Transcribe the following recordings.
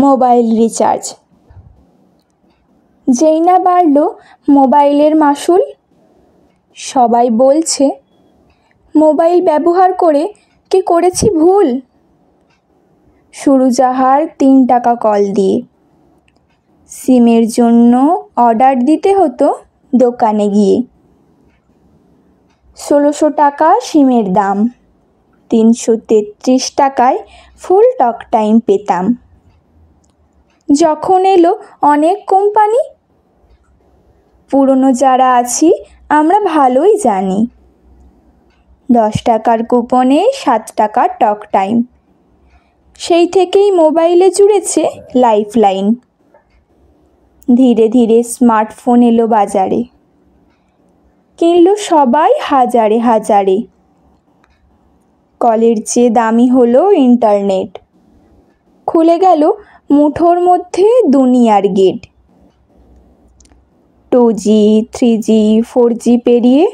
Mobile recharge. যেই না বাড়ল মোবাইলের মাশুল, সবাই বলছে মোবাইল ব্যবহার করে কি করেছি ভুল। শুরু যাহার 3 টাকা কল দিয়ে, সিমের জন্য অর্ডার দিতে হতো দোকানে গিয়ে। 1600 টাকা সিমের দাম, 333 টাকায় ফুল টক টাইম পেতাম। যখন এলো অনেক কোম্পানি, পুরনো যারা আছি আমরা ভালোই জানি। 10 টাকার কুপনে 7 টাকার টক টাইম, সেই থেকেই মোবাইলে জুড়েছে লাইফ লাইন। ধীরে ধীরে স্মার্টফোন এলো বাজারে, কিনলো সবাই হাজারে হাজারে। কলের চেয়ে দামি হলো ইন্টারনেট, খুলে গেল মুঠোর মধ্যে দুনিয়ার গেট। 2G, 3G, 4G পেরিয়ে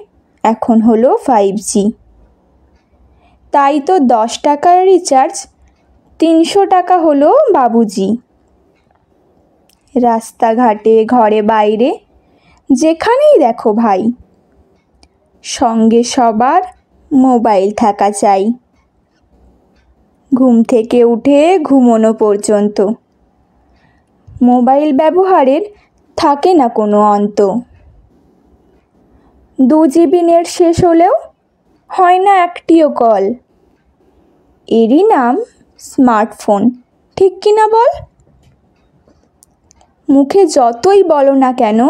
এখন হলো 5G। তাই তো 10 টাকার রিচার্জ 300 টাকা হলো বাবুজি। রাস্তাঘাটে ঘরে বাইরে যেখানেই দেখো ভাই, সঙ্গে সবার মোবাইল থাকা চাই। ঘুম থেকে উঠে ঘুমোনো পর্যন্ত মোবাইল ব্যবহারের থাকে না কোনো অন্ত। 2GB নেট শেষ হলেও হয় না একটিও কল। এরই নাম স্মার্টফোন, ঠিক কিনা বল? মুখে যতই বলো না কেন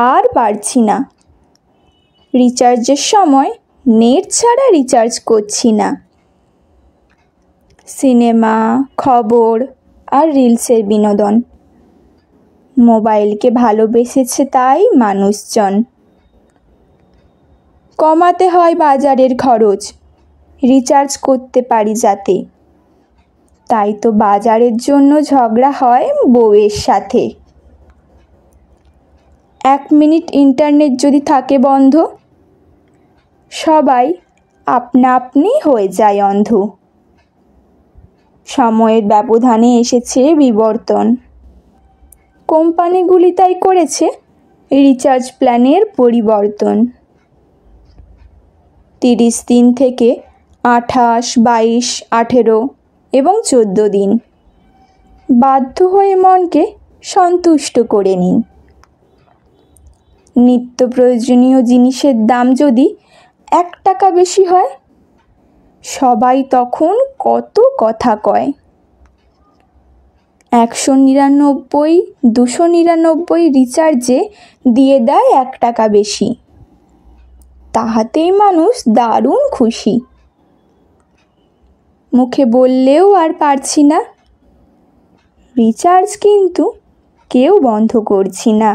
আর পারছি না, রিচার্জের সময় নেট ছাড়া রিচার্জ করছি না। সিনেমা, খবর আর রিলসের বিনোদন, মোবাইলকে ভালোবেসেছে তাই মানুষজন। কমাতে হয় বাজারের খরচ, রিচার্জ করতে পারি যাতে। তাই তো বাজারের জন্য ঝগড়া হয় বউয়ের সাথে। 1 মিনিট ইন্টারনেট যদি থাকে বন্ধ, সবাই আপনা আপনি হয়ে যায় অন্ধ। সময়ের ব্যবধানে এসেছে বিবর্তন, কোম্পানিগুলি তাই করেছে রিচার্জ প্ল্যানের পরিবর্তন। 30 দিন থেকে 28, 22, 18 এবং 14 দিন বাধ্য হয়ে মনকে সন্তুষ্ট করে নিন। নিত্য প্রয়োজনীয় জিনিসের দাম যদি 1 টাকা বেশি হয়, সবাই তখন কত কথা কয়। 199, 299 রিচার্জে দিয়ে দেয় 1 টাকা বেশি, তাহাতেই মানুষ দারুণ খুশি। মুখে বললেও আর পারছি না, রিচার্জ কিন্তু কেউ বন্ধ করছি না।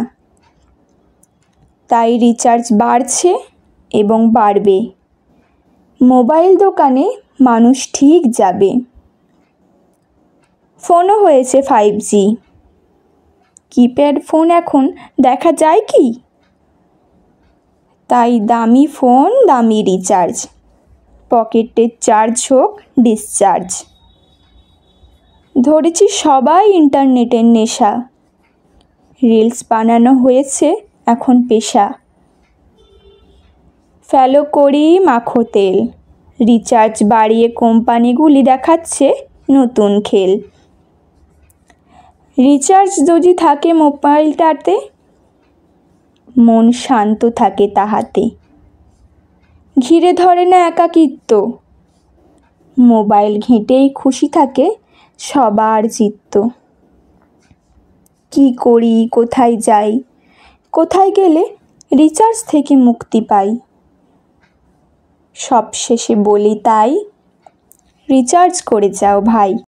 তাই রিচার্জ বাড়ছে এবং বাড়বে, মোবাইল দোকানে মানুষ ঠিক যাবে। ফোনও হয়েছে 5G, কিপ্যাড ফোন এখন দেখা যায় কি? তাই দামি ফোন দামি রিচার্জ, পকেটের চার্জ হোক ডিসচার্জ। ধরেছি সবাই ইন্টারনেটের নেশা, রিলস বানানো হয়েছে এখন পেশা। ফলো করি মাখো তেল, রিচার্জ বাড়িয়ে কোম্পানিগুলি দেখাচ্ছে নতুন খেল। রিচার্জ যদি থাকে মোবাইলটাতে, মন শান্ত থাকে তাহাতে। ঘিরে ধরে না একাকিত্ব, মোবাইল ঘেঁটেই খুশি থাকে সবার চিত্ত। কি করি, কোথায় যাই, কোথায় গেলে রিচার্জ থেকে মুক্তি পাই, সব শেষে বলি তাই, রিচার্জ করে যাও ভাই।